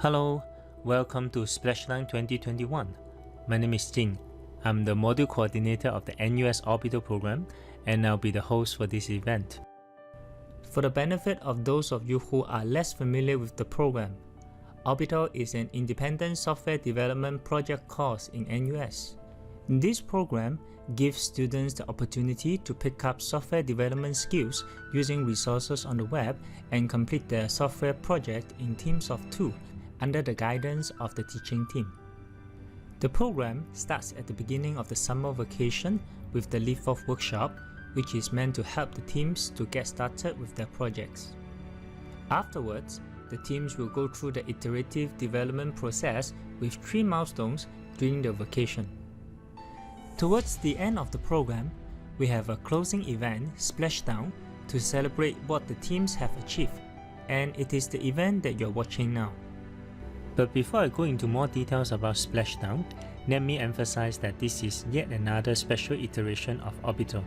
Hello, welcome to Splashdown 2021. My name is Jing. I'm the module coordinator of the NUS Orbital program, and I'll be the host for this event. For the benefit of those of you who are less familiar with the program, Orbital is an independent software development project course in NUS. This program gives students the opportunity to pick up software development skills using resources on the web and complete their software project in teams of 2 under the guidance of the teaching team. The program starts at the beginning of the summer vacation with the Leaf-Off workshop, which is meant to help the teams to get started with their projects. Afterwards, the teams will go through the iterative development process with 3 milestones during the vacation. Towards the end of the program, we have a closing event, Splashdown, to celebrate what the teams have achieved, and it is the event that you're watching now. But before I go into more details about Splashdown, let me emphasize that this is yet another special iteration of Orbital.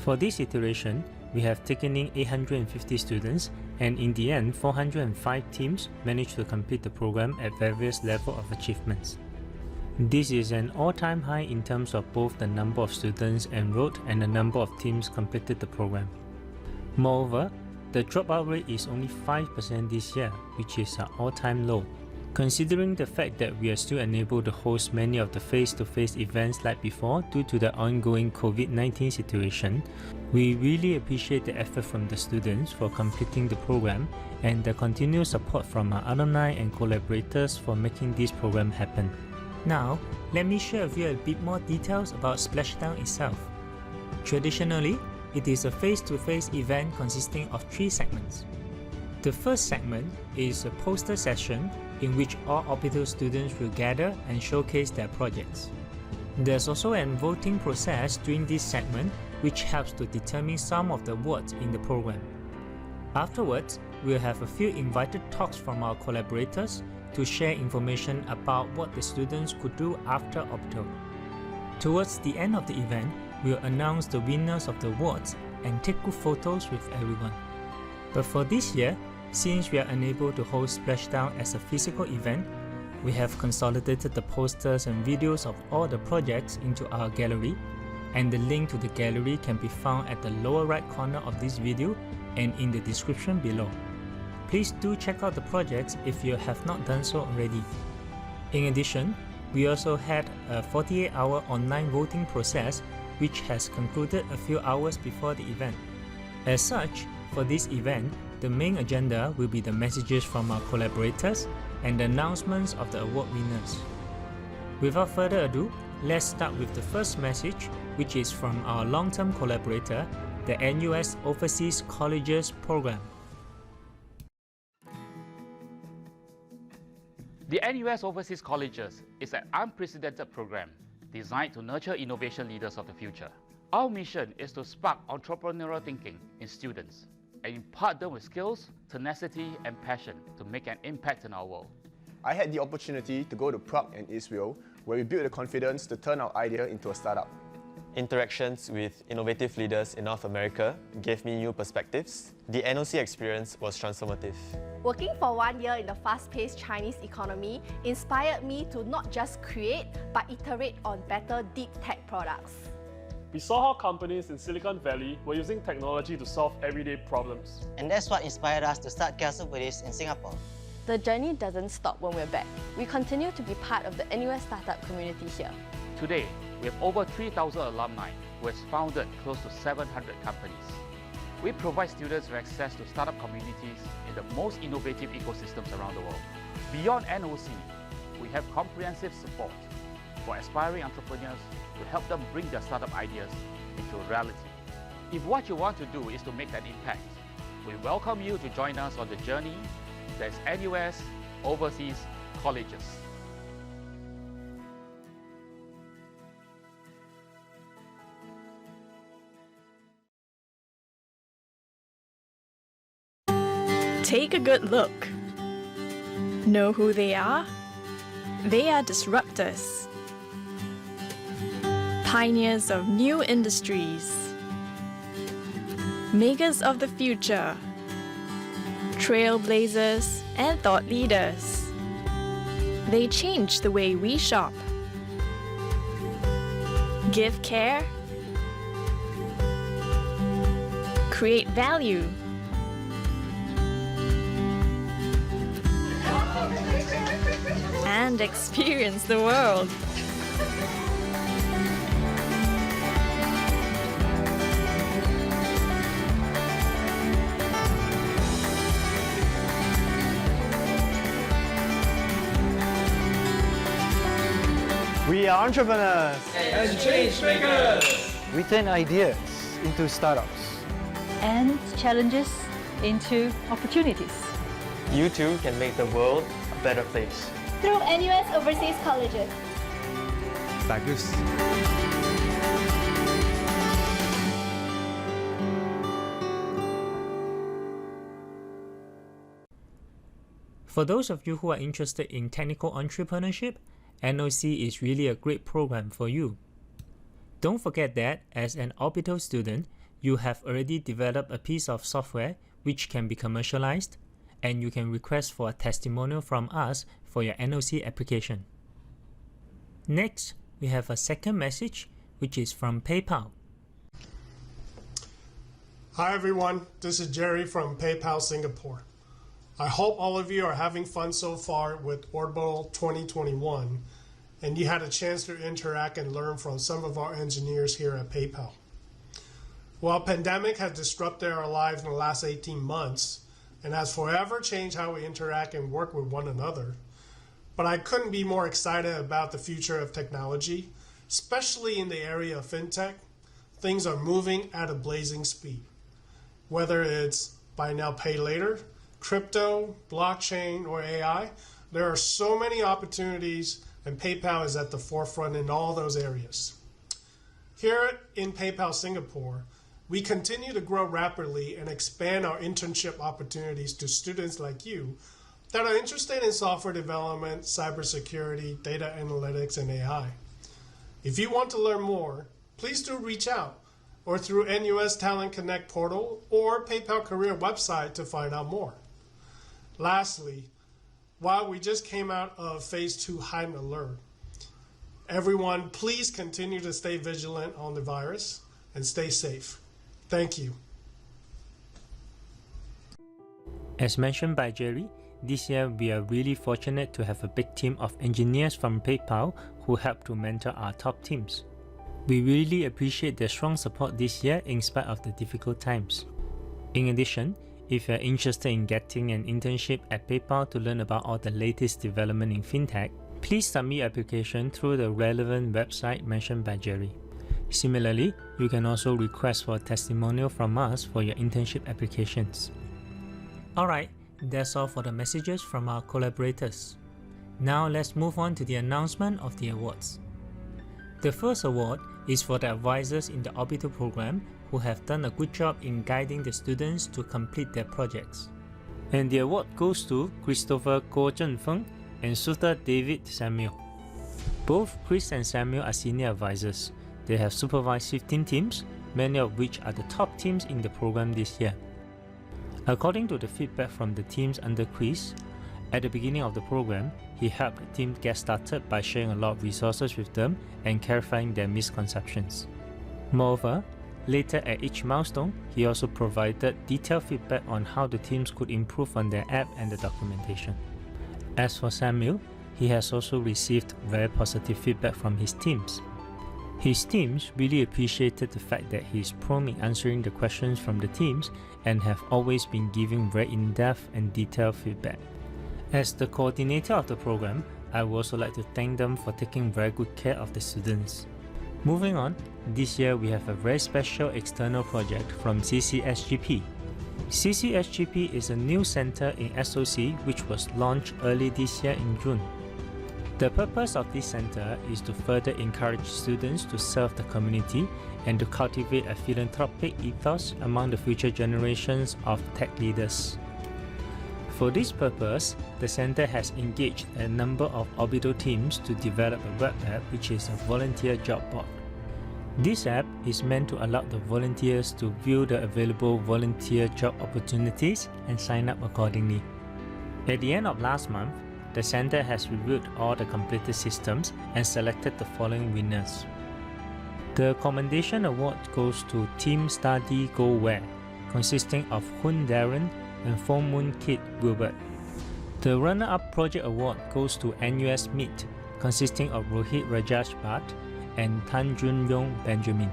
For this iteration, we have taken in 850 students, and in the end, 405 teams managed to complete the program at various levels of achievements. This is an all-time high in terms of both the number of students enrolled and the number of teams completed the program. Moreover, the dropout rate is only 5% this year, which is an all-time low. Considering the fact that we are still unable to host many of the face-to-face events like before due to the ongoing COVID-19 situation, we really appreciate the effort from the students for completing the program and the continued support from our alumni and collaborators for making this program happen. Now, let me share with you a bit more details about Splashdown itself. Traditionally, it is a face-to-face event consisting of 3 segments. The first segment is a poster session in which all Orbital students will gather and showcase their projects. There's also a voting process during this segment which helps to determine some of the awards in the program. Afterwards, we'll have a few invited talks from our collaborators to share information about what the students could do after Orbital. Towards the end of the event, we'll announce the winners of the awards and take group photos with everyone. But for this year, since we are unable to host Splashdown as a physical event, we have consolidated the posters and videos of all the projects into our gallery, and the link to the gallery can be found at the lower right corner of this video and in the description below. Please do check out the projects if you have not done so already. In addition, we also had a 48-hour online voting process which has concluded a few hours before the event. As such, for this event, the main agenda will be the messages from our collaborators and the announcements of the award winners. Without further ado, let's start with the first message, which is from our long-term collaborator, the NUS Overseas Colleges program. The NUS Overseas Colleges is an unprecedented program designed to nurture innovation leaders of the future. Our mission is to spark entrepreneurial thinking in students and impart them with skills, tenacity, and passion to make an impact in our world. I had the opportunity to go to Prague and Israel, where we built the confidence to turn our idea into a startup. Interactions with innovative leaders in North America gave me new perspectives. The NOC experience was transformative. Working for 1 year in the fast-paced Chinese economy inspired me to not just create, but iterate on better deep tech products. We saw how companies in Silicon Valley were using technology to solve everyday problems. And that's what inspired us to start Kiasu Buddhist in Singapore. The journey doesn't stop when we're back. We continue to be part of the NUS startup community here. Today, we have over 3,000 alumni who has founded close to 700 companies. We provide students with access to startup communities in the most innovative ecosystems around the world. Beyond NOC, we have comprehensive support for aspiring entrepreneurs to help them bring their startup ideas into reality. If what you want to do is to make an impact, we welcome you to join us on the journey that is NUS Overseas Colleges. Take a good look. Know who they are? They are disruptors, pioneers of new industries, makers of the future, trailblazers and thought leaders. They change the way we shop. Give care. Create value. And experience the world. We are entrepreneurs and change makers. We turn ideas into startups and challenges into opportunities. You too can make the world a better place. Through NUS Overseas Colleges. Bagus. For those of you who are interested in technical entrepreneurship, NOC is really a great program for you. Don't forget that as an Orbital student, you have already developed a piece of software which can be commercialized, and you can request for a testimonial from us for your NOC application. Next, we have a second message which is from PayPal. Hi everyone, this is Jerry from PayPal Singapore. I hope all of you are having fun so far with Orbital 2021 and you had a chance to interact and learn from some of our engineers here at PayPal. While pandemic has disrupted our lives in the last 18 months and has forever changed how we interact and work with one another, but I couldn't be more excited about the future of technology, especially in the area of fintech. Things are moving at a blazing speed. Whether it's buy now, pay later, crypto, blockchain, or AI, there are so many opportunities, and PayPal is at the forefront in all those areas. Here in PayPal Singapore, we continue to grow rapidly and expand our internship opportunities to students like you that are interested in software development, cybersecurity, data analytics, and AI. If you want to learn more, please do reach out, or through NUS Talent Connect portal or PayPal Career website to find out more. Lastly, while we just came out of Phase 2 heightened alert, everyone please continue to stay vigilant on the virus and stay safe. Thank you. As mentioned by Jerry, this year we are really fortunate to have a big team of engineers from PayPal who help to mentor our top teams. We really appreciate their strong support this year in spite of the difficult times. In addition, if you're interested in getting an internship at PayPal to learn about all the latest development in fintech, please submit your application through the relevant website mentioned by Jerry. Similarly, you can also request for a testimonial from us for your internship applications. Alright, that's all for the messages from our collaborators. Now let's move on to the announcement of the awards. The first award is for the advisors in the Orbital program who have done a good job in guiding the students to complete their projects. And the award goes to Christopher Goh Zhenfeng and Suter David Samuel. Both Chris and Samuel are senior advisors. They have supervised 15 teams, many of which are the top teams in the program this year. According to the feedback from the teams under Chris, at the beginning of the program, he helped the team get started by sharing a lot of resources with them and clarifying their misconceptions. Moreover, later at each milestone, he also provided detailed feedback on how the teams could improve on their app and the documentation. As for Samuel, he has also received very positive feedback from his teams. His teams really appreciated the fact that he is prompt in answering the questions from the teams and have always been giving very in-depth and detailed feedback. As the coordinator of the program, I would also like to thank them for taking very good care of the students. Moving on, this year we have a very special external project from CCSGP. CCSGP is a new center in SOC which was launched early this year in June. The purpose of this center is to further encourage students to serve the community and to cultivate a philanthropic ethos among the future generations of tech leaders. For this purpose, the center has engaged a number of Orbital teams to develop a web app which is a volunteer job board. This app is meant to allow the volunteers to view the available volunteer job opportunities and sign up accordingly. At the end of last month, the center has reviewed all the completed systems and selected the following winners. The Commendation Award goes to Team Study Go Where, consisting of Hun Darren and Full Moon Kid Wilbert. The Runner-Up Project Award goes to NUS Meet, consisting of Rohit Rajesh Bhatt and Tan Jun Yong Benjamin.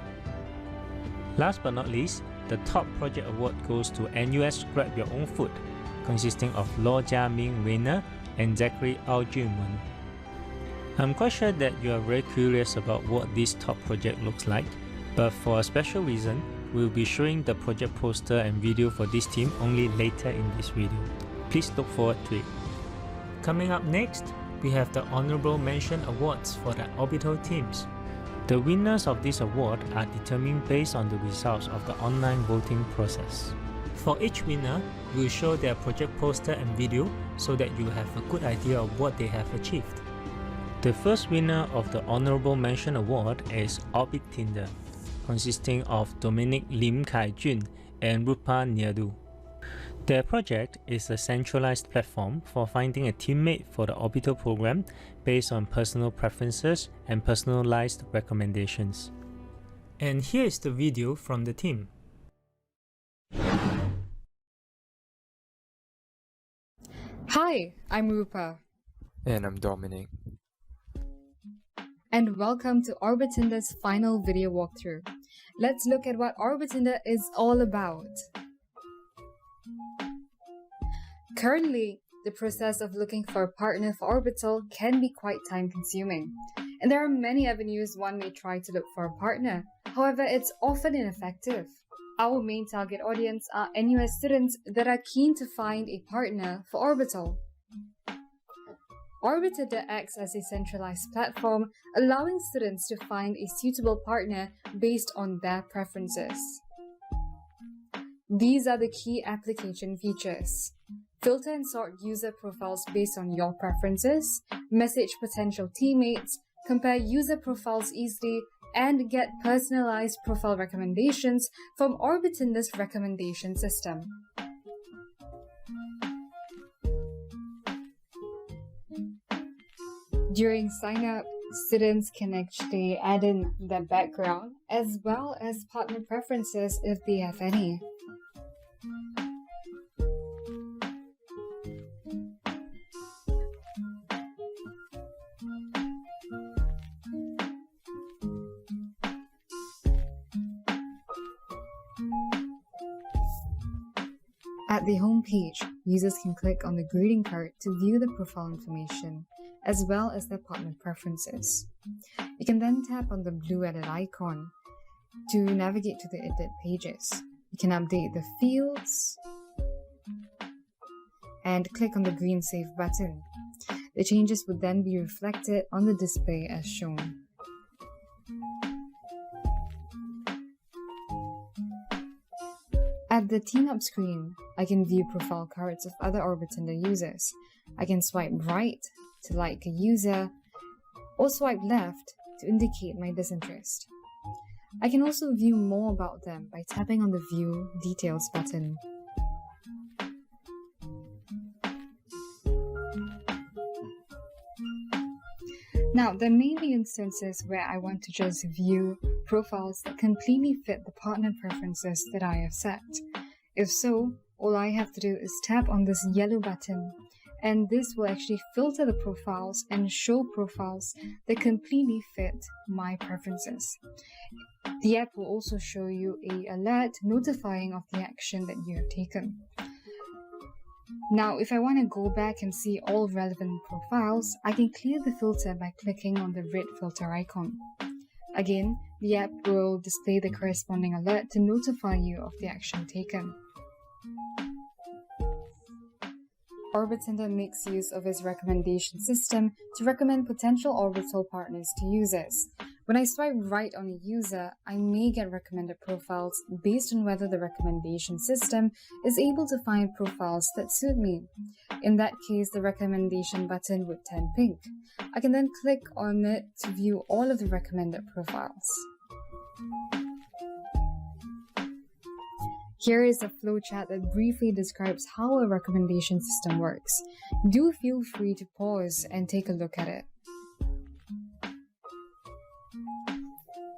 Last but not least, the Top Project Award goes to NUS Grab Your Own Food, consisting of Lo Jia Ming Rainer and Zachary Ao Junwen. I'm quite sure that you are very curious about what this top project looks like, but for a special reason, we'll be showing the project poster and video for this team only later in this video. Please look forward to it. Coming up next, we have the Honorable Mention Awards for the Orbital teams. The winners of this award are determined based on the results of the online voting process. For each winner, we'll show their project poster and video so that you have a good idea of what they have achieved. The first winner of the Honorable Mention Award is Orbit Tinder, consisting of Dominic Lim Kai Jun and Rupa Nyadu. Their project is a centralized platform for finding a teammate for the Orbital program based on personal preferences and personalized recommendations. And here is the video from the team. Hi, I'm Rupa. And I'm Dominic. And welcome to Orbitinder's final video walkthrough. Let's look at what Orbitinder is all about. Currently, the process of looking for a partner for Orbital can be quite time-consuming, and there are many avenues one may try to look for a partner. However, it's often ineffective. Our main target audience are NUS students that are keen to find a partner for Orbital. Orbitinder acts as a centralized platform, allowing students to find a suitable partner based on their preferences. These are the key application features. Filter and sort user profiles based on your preferences, message potential teammates, compare user profiles easily, and get personalized profile recommendations from Orbitinder's recommendation system. During sign-up, students can actually add in their background as well as partner preferences if they have any. At the home page, users can click on the greeting card to view the profile information, as well as their partner preferences. You can then tap on the blue edit icon to navigate to the edit pages. You can update the fields and click on the green save button. The changes would then be reflected on the display as shown. At the Team Up screen, I can view profile cards of other Orbitinder users. I can swipe right to like a user, or swipe left to indicate my disinterest. I can also view more about them by tapping on the View Details button. Now, there may be instances where I want to just view profiles that completely fit the partner preferences that I have set. If so, all I have to do is tap on this yellow button, and this will actually filter the profiles and show profiles that completely fit my preferences. The app will also show you an alert notifying of the action that you have taken. Now, if I want to go back and see all relevant profiles, I can clear the filter by clicking on the red filter icon. Again, the app will display the corresponding alert to notify you of the action taken. Orbitinder makes use of its recommendation system to recommend potential orbital partners to users. When I swipe right on a user, I may get recommended profiles based on whether the recommendation system is able to find profiles that suit me. In that case, the recommendation button would turn pink. I can then click on it to view all of the recommended profiles. Here is a flowchart that briefly describes how a recommendation system works. Do feel free to pause and take a look at it.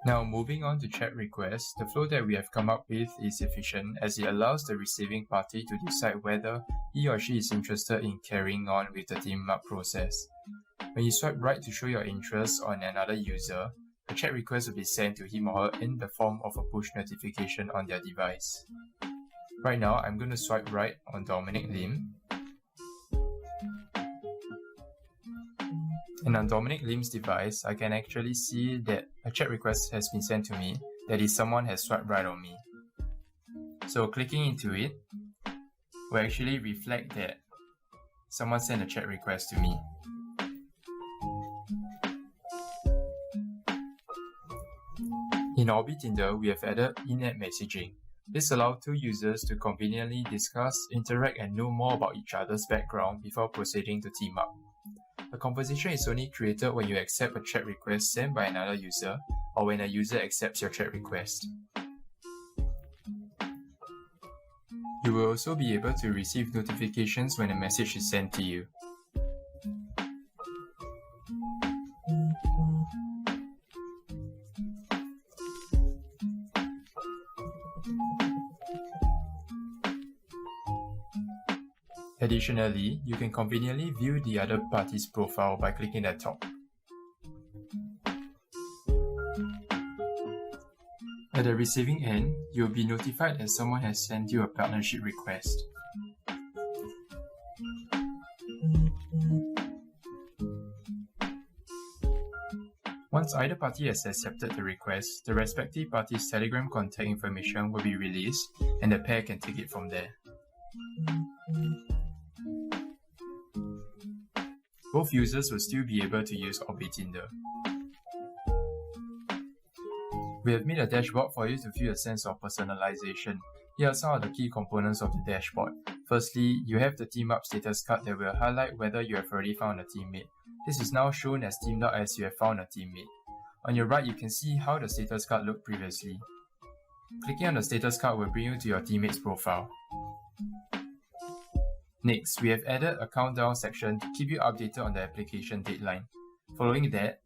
Now moving on to chat requests, the flow that we have come up with is efficient as it allows the receiving party to decide whether he or she is interested in carrying on with the team up process. When you swipe right to show your interest on another user, a chat request will be sent to him or her in the form of a push notification on their device. Right now, I'm going to swipe right on Dominic Lim. And on Dominic Lim's device, I can actually see that a chat request has been sent to me, that is, someone has swiped right on me. So clicking into it will actually reflect that someone sent a chat request to me. In Orbital, we have added in-app messaging. This allows two users to conveniently discuss, interact, and know more about each other's background before proceeding to team up. A conversation is only created when you accept a chat request sent by another user or when a user accepts your chat request. You will also be able to receive notifications when a message is sent to you. Additionally, you can conveniently view the other party's profile by clicking at the top. At the receiving end, you will be notified that someone has sent you a partnership request. Once either party has accepted the request, the respective party's Telegram contact information will be released and the pair can take it from there. Both users will still be able to use Orbital. We have made a dashboard for you to feel a sense of personalization. Here are some of the key components of the dashboard. Firstly, you have the team up status card that will highlight whether you have already found a teammate. This is now shown as teamed up as you have found a teammate. On your right, you can see how the status card looked previously. Clicking on the status card will bring you to your teammate's profile. Next, we have added a countdown section to keep you updated on the application deadline. Following that,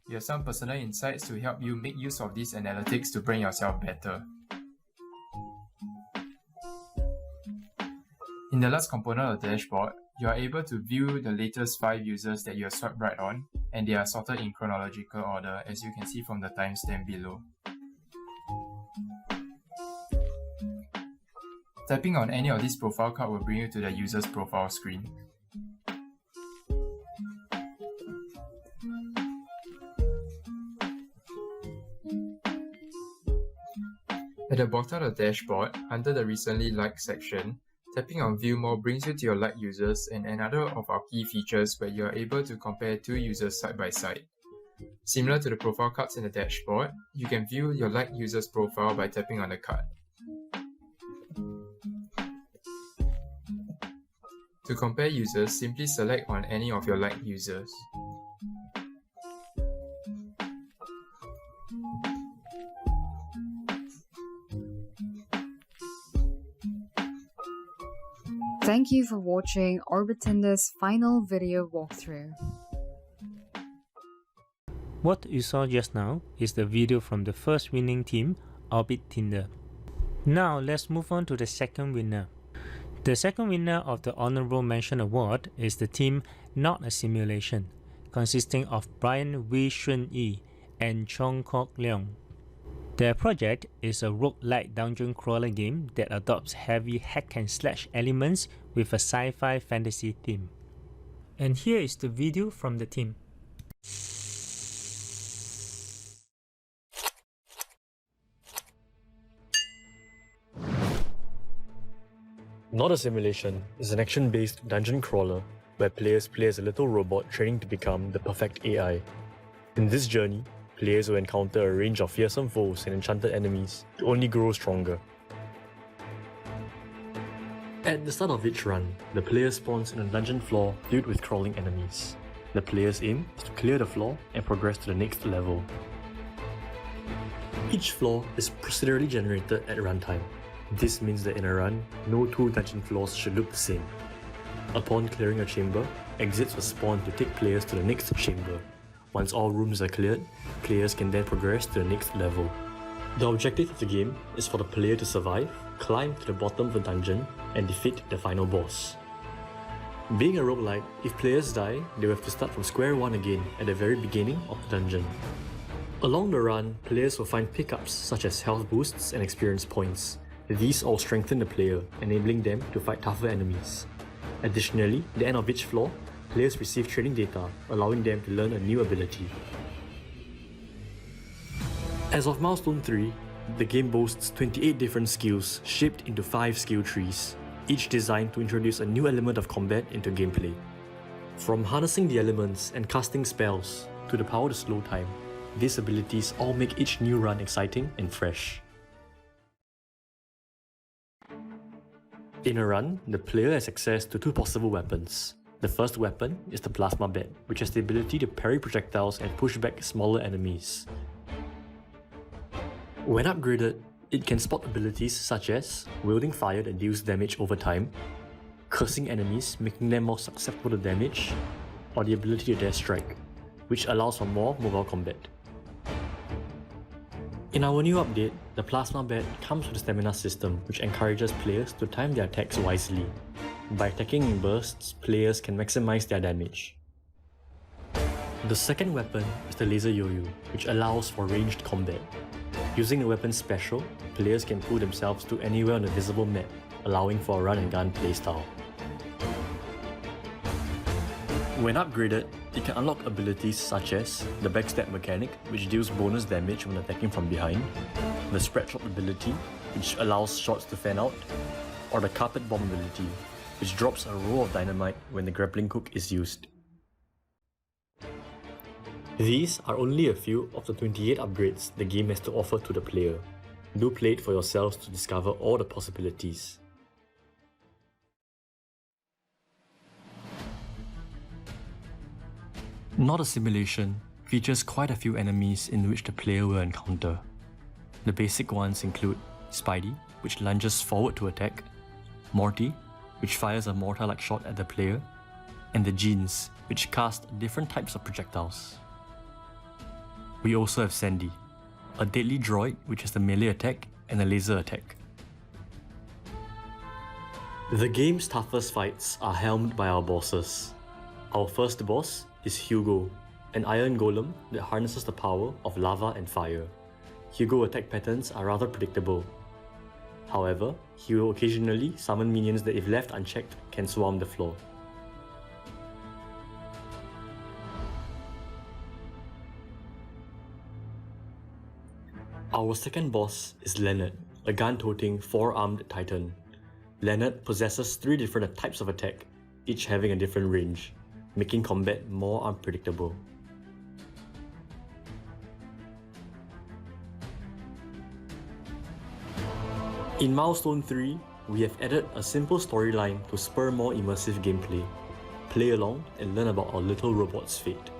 you have some personal insights to help you make use of these analytics to brand yourself better. In the last component of the dashboard, you are able to view the latest 5 users that you have swiped right on, and they are sorted in chronological order as you can see from the timestamp below. Tapping on any of these profile cards will bring you to the user's profile screen. At the bottom of the dashboard, under the Recently Liked section, tapping on View More brings you to your liked users and another of our key features where you are able to compare 2 users side by side. Similar to the profile cards in the dashboard, you can view your liked user's profile by tapping on the card. To compare users, simply select on any of your liked users. Thank you for watching Orbital's final video walkthrough. What you saw just now is the video from the first winning team, Orbital. Now let's move on to the second winner. The second winner of the Honorable Mention Award is the team Not a Simulation, consisting of Brian Wee Shun Yi and Chong Kok Leong. Their project is a roguelike dungeon crawler game that adopts heavy hack and slash elements with a sci-fi fantasy theme. And here is the video from the team. Not a Simulation is an action-based dungeon crawler where players play as a little robot training to become the perfect AI. In this journey, players will encounter a range of fearsome foes and enchanted enemies to only grow stronger. At the start of each run, the player spawns in a dungeon floor filled with crawling enemies. The player's aim is to clear the floor and progress to the next level. Each floor is procedurally generated at runtime. This means that in a run, no two dungeon floors should look the same. Upon clearing a chamber, exits will spawn to take players to the next chamber. Once all rooms are cleared, players can then progress to the next level. The objective of the game is for the player to survive, climb to the bottom of the dungeon, and defeat the final boss. Being a roguelike, if players die, they will have to start from square one again at the very beginning of the dungeon. Along the run, players will find pickups such as health boosts and experience points. These all strengthen the player, enabling them to fight tougher enemies. Additionally, at the end of each floor, players receive training data, allowing them to learn a new ability. As of Milestone 3, the game boasts 28 different skills shaped into 5 skill trees, each designed to introduce a new element of combat into gameplay. From harnessing the elements and casting spells to the power to slow time, these abilities all make each new run exciting and fresh. In a run, the player has access to 2 possible weapons. The first weapon is the Plasma Bat, which has the ability to parry projectiles and push back smaller enemies. When upgraded, it can spot abilities such as wielding fire that deals damage over time, cursing enemies making them more susceptible to damage, or the ability to Dare Strike, which allows for more mobile combat. In our new update, the Plasma Bat comes with a stamina system which encourages players to time their attacks wisely. By attacking in bursts, players can maximize their damage. The second weapon is the Laser Yo-Yo, which allows for ranged combat. Using the weapon's special, players can pull themselves to anywhere on the visible map, allowing for a run and gun playstyle. When upgraded, it can unlock abilities such as the Backstab mechanic, which deals bonus damage when attacking from behind, the Spread Shot ability, which allows shots to fan out, or the Carpet Bomb ability, which drops a roll of dynamite when the grappling hook is used. These are only a few of the 28 upgrades the game has to offer to the player. Do play it for yourselves to discover all the possibilities. Not a Simulation features quite a few enemies in which the player will encounter. The basic ones include Spidey, which lunges forward to attack, Morty, which fires a mortar-like shot at the player, and the Jeans, which cast different types of projectiles. We also have Sandy, a deadly droid which has a melee attack and a laser attack. The game's toughest fights are helmed by our bosses. Our first boss is Hugo, an iron golem that harnesses the power of lava and fire. Hugo's attack patterns are rather predictable. However, he will occasionally summon minions that if left unchecked can swarm the floor. Our second boss is Leonard, a gun-toting 4-armed titan. Leonard possesses 3 different types of attack, each having a different range, making combat more unpredictable. In Milestone 3, we have added a simple storyline to spur more immersive gameplay. Play along and learn about our little robot's fate.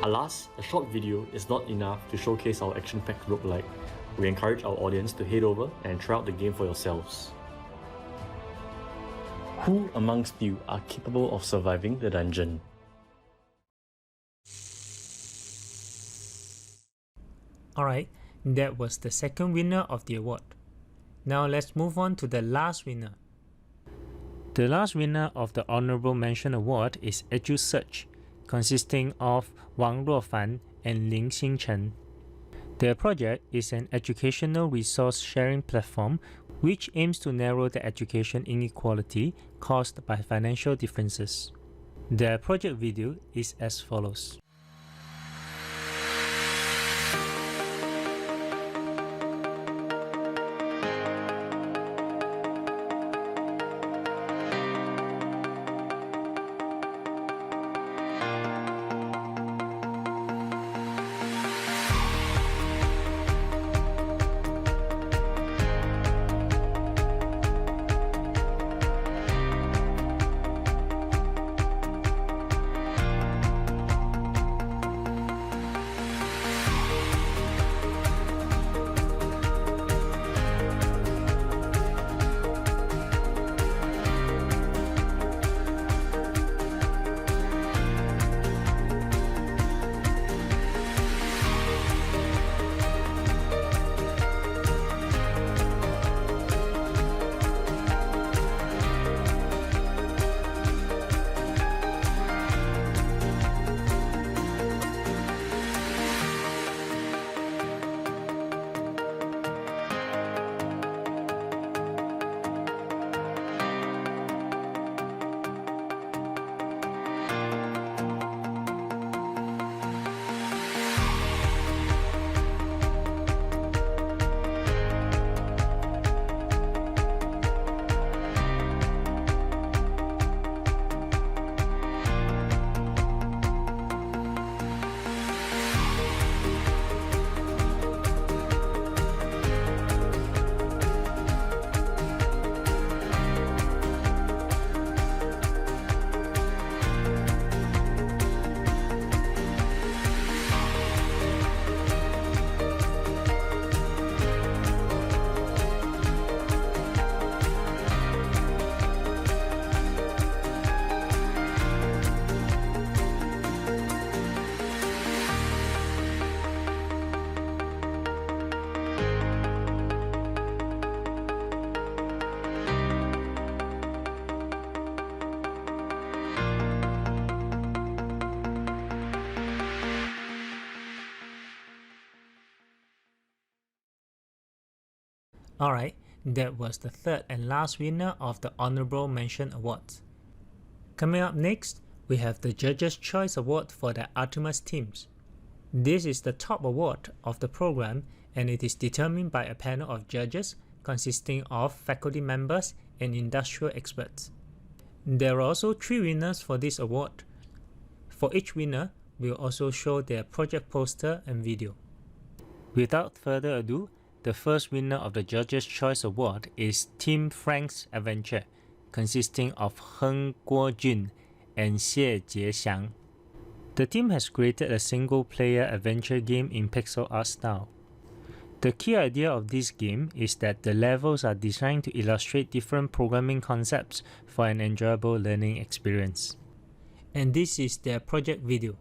Alas, a short video is not enough to showcase our action-packed roguelike. We encourage our audience to head over and try out the game for yourselves. Who amongst you are capable of surviving the dungeon? Alright, that was the second winner of the award. Now let's move on to the last winner. The last winner of the Honorable Mention Award is EduSearch, consisting of Wang Ruofan and Ling Xingchen. Their project is an educational resource sharing platform which aims to narrow the education inequality caused by financial differences. Their project video is as follows. Alright, that was the third and last winner of the Honorable Mention Awards. Coming up next, we have the Judges' Choice Award for the Artemis teams. This is the top award of the program, and it is determined by a panel of judges consisting of faculty members and industrial experts. There are also 3 winners for this award. For each winner, we'll also show their project poster and video. Without further ado, the first winner of the Judges' Choice Award is Team Frank's Adventure, consisting of Heng Guojun and Xie Jiexiang. The team has created a single-player adventure game in pixel art style. The key idea of this game is that the levels are designed to illustrate different programming concepts for an enjoyable learning experience. And this is their project video.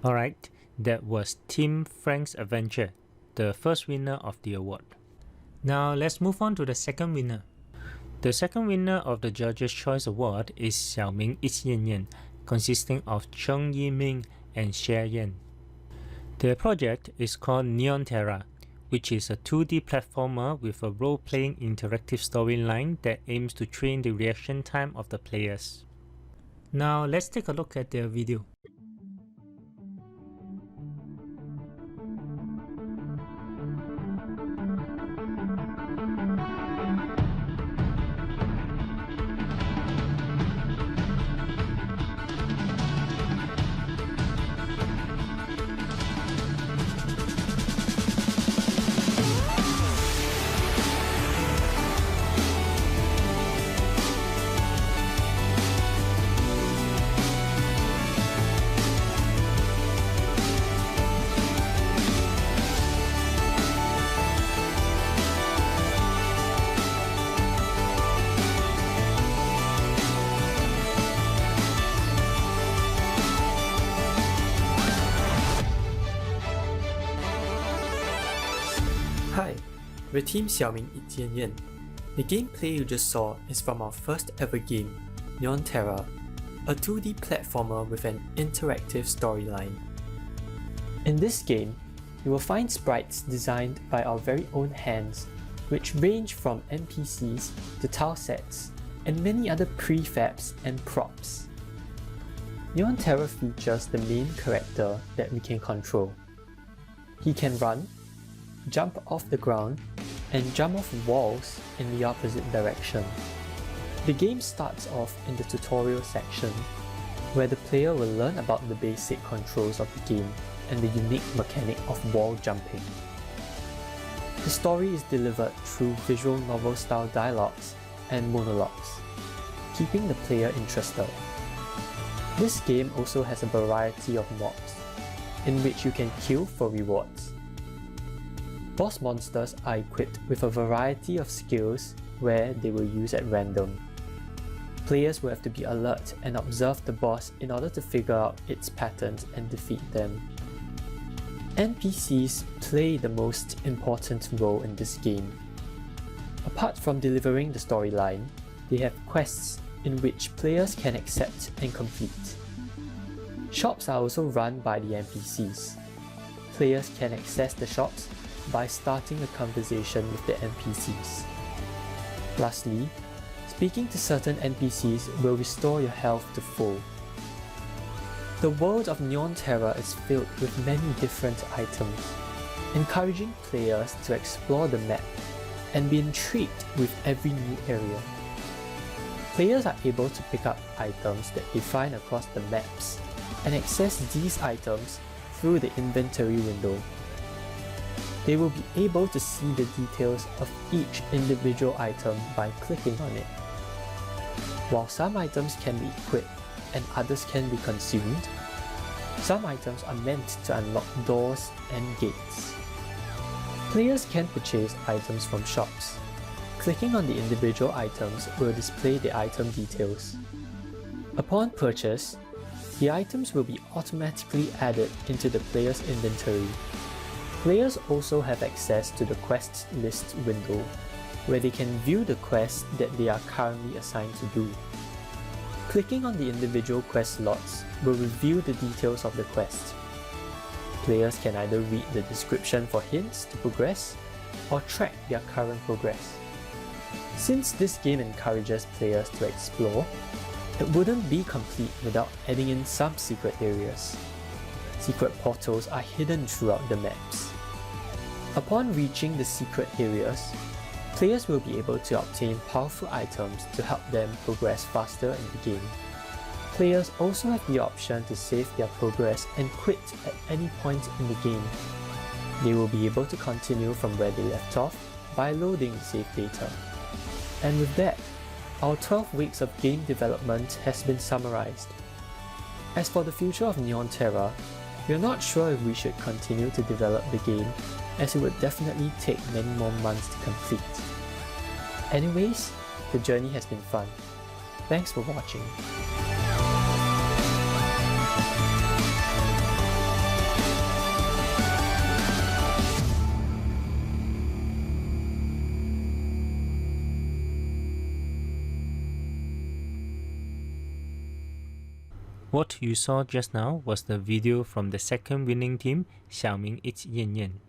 Alright, that was Team Frank's Adventure, the first winner of the award. Now let's move on to the second winner. The second winner of the Judges' Choice Award is Xiaoming Yiyan, consisting of Cheng Yiming and Xie Yan. Their project is called Neon Terra, which is a 2D platformer with a role-playing interactive storyline that aims to train the reaction time of the players. Now let's take a look at their video. Hi, we're Team Xiaoming Yan. The gameplay you just saw is from our first ever game, Neon Terra, a 2D platformer with an interactive storyline. In this game, you will find sprites designed by our very own hands, which range from NPCs to tile sets, and many other prefabs and props. Neon Terra features the main character that we can control. He can run, jump off the ground, and jump off walls in the opposite direction. The game starts off in the tutorial section, where the player will learn about the basic controls of the game and the unique mechanic of wall jumping. The story is delivered through visual novel-style dialogues and monologues, keeping the player interested. This game also has a variety of mobs, in which you can kill for rewards. Boss monsters are equipped with a variety of skills where they will use at random. Players will have to be alert and observe the boss in order to figure out its patterns and defeat them. NPCs play the most important role in this game. Apart from delivering the storyline, they have quests in which players can accept and complete. Shops are also run by the NPCs. Players can access the shops by starting a conversation with the NPCs. Lastly, speaking to certain NPCs will restore your health to full. The world of Neon Terra is filled with many different items, encouraging players to explore the map and be intrigued with every new area. Players are able to pick up items that they find across the maps and access these items through the inventory window. They will be able to see the details of each individual item by clicking on it. While some items can be equipped and others can be consumed, some items are meant to unlock doors and gates. Players can purchase items from shops. Clicking on the individual items will display the item details. Upon purchase, the items will be automatically added into the player's inventory. Players also have access to the quests list window, where they can view the quests that they are currently assigned to do. Clicking on the individual quest slots will reveal the details of the quest. Players can either read the description for hints to progress, or track their current progress. Since this game encourages players to explore, it wouldn't be complete without adding in some secret areas. Secret portals are hidden throughout the maps. Upon reaching the secret areas, players will be able to obtain powerful items to help them progress faster in the game. Players also have the option to save their progress and quit at any point in the game. They will be able to continue from where they left off by loading the save data. And with that, our 12 weeks of game development has been summarized. As for the future of Neon Terra, we are not sure if we should continue to develop the game, as it would definitely take many more months to complete. Anyways, the journey has been fun. Thanks for watching. What you saw just now was the video from the second winning team, Xiaoming It's Yan Yan.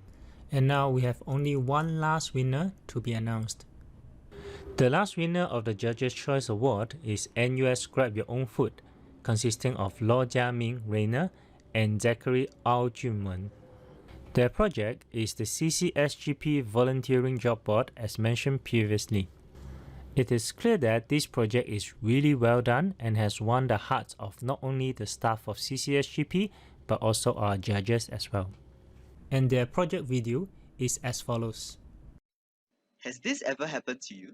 And now we have only one last winner to be announced. The last winner of the Judges' Choice Award is NUS Grab Your Own Food, consisting of Lo Jiaming Rainer and Zachary Ao Junwen. Their project is the CCSGP Volunteering Job Board as mentioned previously. It is clear that this project is really well done and has won the hearts of not only the staff of CCSGP but also our judges as well. And their project video is as follows. Has this ever happened to you?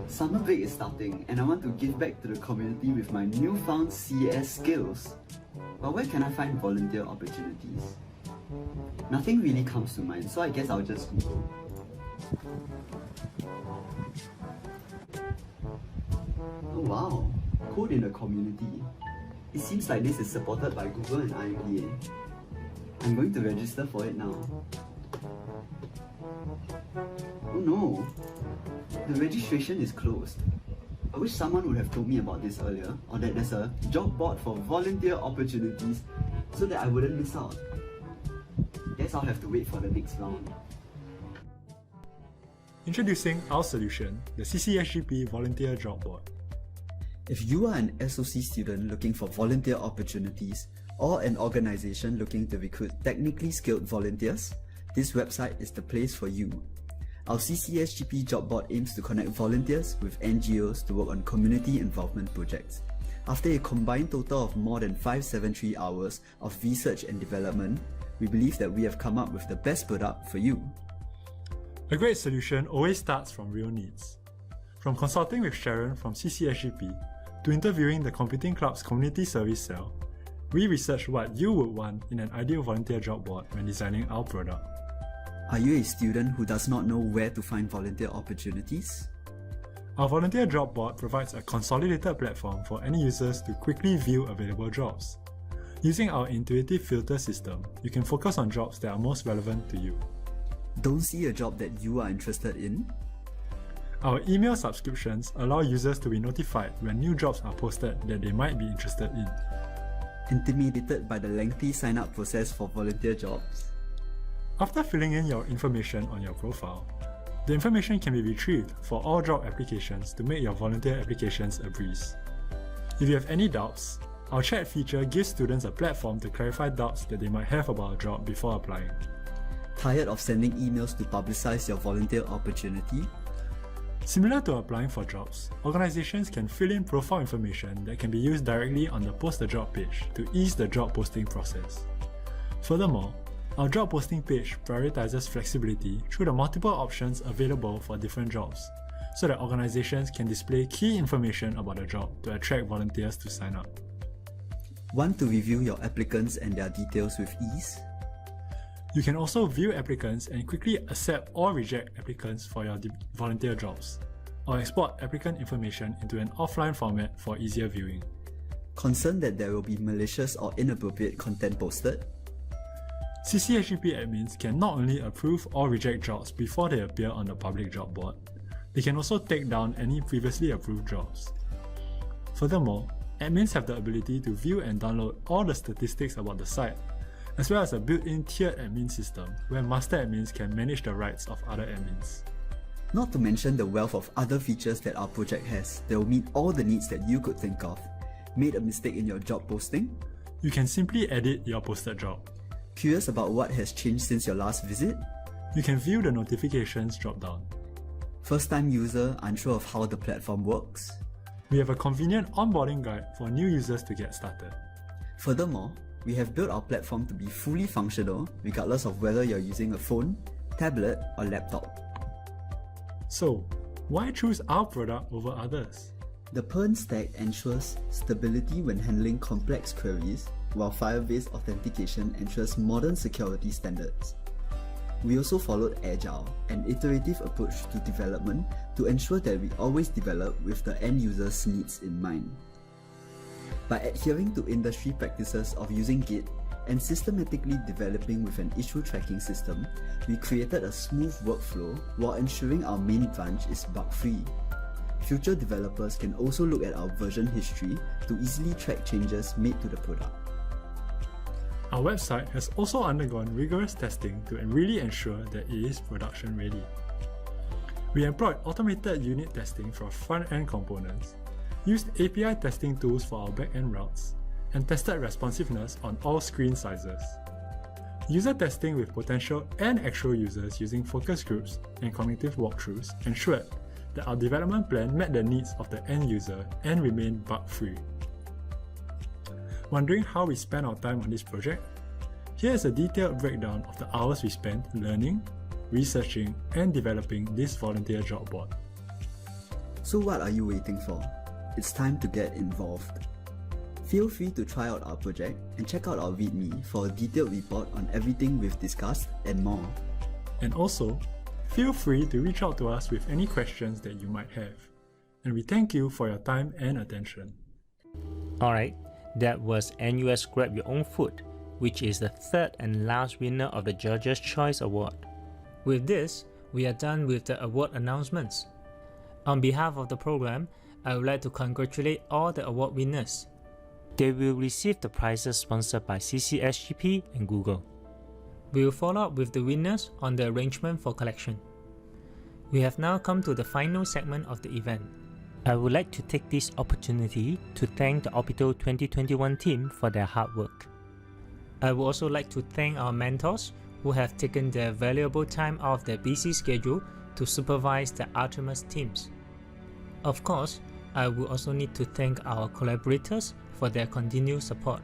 Summer break is starting and I want to give back to the community with my newfound CAS skills. But where can I find volunteer opportunities? Nothing really comes to mind, so I guess I'll just Google. Oh wow, code in the community. It seems like this is supported by Google and IMDA. I'm going to register for it now. Oh no, the registration is closed. I wish someone would have told me about this earlier, or that there's a job board for volunteer opportunities so that I wouldn't miss out. Guess I'll have to wait for the next round. Introducing our solution, the CCSGP Volunteer Job Board. If you are an SOC student looking for volunteer opportunities or an organization looking to recruit technically skilled volunteers, this website is the place for you. Our CCSGP job board aims to connect volunteers with NGOs to work on community involvement projects. After a combined total of more than 573 hours of research and development, we believe that we have come up with the best product for you. A great solution always starts from real needs. From consulting with Sharon from CCSGP to interviewing the Computing Club's Community Service Cell, we researched what you would want in an ideal volunteer job board when designing our product. Are you a student who does not know where to find volunteer opportunities? Our volunteer job board provides a consolidated platform for any users to quickly view available jobs. Using our intuitive filter system, you can focus on jobs that are most relevant to you. Don't see a job that you are interested in? Our email subscriptions allow users to be notified when new jobs are posted that they might be interested in. Intimidated by the lengthy sign-up process for volunteer jobs? After filling in your information on your profile, the information can be retrieved for all job applications to make your volunteer applications a breeze. If you have any doubts, our chat feature gives students a platform to clarify doubts that they might have about a job before applying. Tired of sending emails to publicize your volunteer opportunity? Similar to applying for jobs, organizations can fill in profile information that can be used directly on the Post a Job page to ease the job posting process. Furthermore, our job posting page prioritizes flexibility through the multiple options available for different jobs, so that organizations can display key information about the job to attract volunteers to sign up. Want to review your applicants and their details with ease? You can also view applicants and quickly accept or reject applicants for your volunteer jobs, or export applicant information into an offline format for easier viewing. Concerned that there will be malicious or inappropriate content posted? CCSGP admins can not only approve or reject jobs before they appear on the public job board, they can also take down any previously approved jobs. Furthermore, admins have the ability to view and download all the statistics about the site, as well as a built-in tiered admin system where master admins can manage the rights of other admins. Not to mention the wealth of other features that our project has that will meet all the needs that you could think of. Made a mistake in your job posting? You can simply edit your posted job. Curious about what has changed since your last visit? You can view the notifications drop-down. First-time user unsure of how the platform works? We have a convenient onboarding guide for new users to get started. Furthermore, we have built our platform to be fully functional regardless of whether you're using a phone, tablet, or laptop. So, why choose our product over others? The Pern stack ensures stability when handling complex queries, while Firebase authentication ensures modern security standards. We also followed Agile, an iterative approach to development to ensure that we always develop with the end user's needs in mind. By adhering to industry practices of using Git and systematically developing with an issue tracking system, we created a smooth workflow while ensuring our main branch is bug-free. future developers can also look at our version history to easily track changes made to the product. Our website has also undergone rigorous testing to really ensure that it is production ready. We employed automated unit testing for front-end components, used API testing tools for our back-end routes, and tested responsiveness on all screen sizes. User testing with potential and actual users using focus groups and cognitive walkthroughs ensured that our development plan met the needs of the end user and remained bug-free. Wondering how we spent our time on this project? Here is a detailed breakdown of the hours we spent learning, researching, and developing this volunteer job board. So what are you waiting for? It's time to get involved. Feel free to try out our project and check out our README for a detailed report on everything we've discussed and more. And also, feel free to reach out to us with any questions that you might have. And we thank you for your time and attention. Alright, that was NUS Grab Your Own Food, which is the third and last winner of the Judges' Choice Award. With this, we are done with the award announcements. On behalf of the program, I would like to congratulate all the award winners. They will receive the prizes sponsored by CCSGP and Google. We will follow up with the winners on the arrangement for collection. We have now come to the final segment of the event. I would like to take this opportunity to thank the Orbital 2021 team for their hard work. I would also like to thank our mentors who have taken their valuable time out of their busy schedule to supervise the Artemis teams. Of course, I will also need to thank our collaborators for their continued support.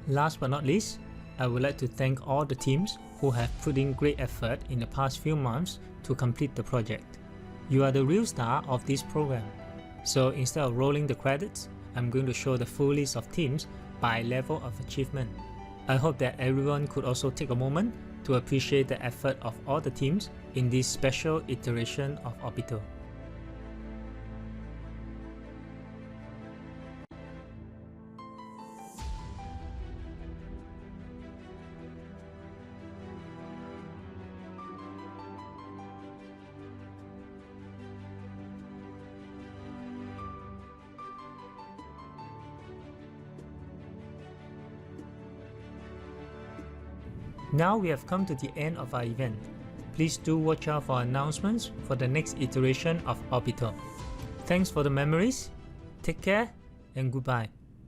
Last but not least, I would like to thank all the teams who have put in great effort in the past few months to complete the project. You are the real star of this program. So instead of rolling the credits, I'm going to show the full list of teams by level of achievement. I hope that everyone could also take a moment to appreciate the effort of all the teams in this special iteration of Orbital. Now we have come to the end of our event. Please do watch out for announcements for the next iteration of Orbital. Thanks for the memories, take care, and goodbye.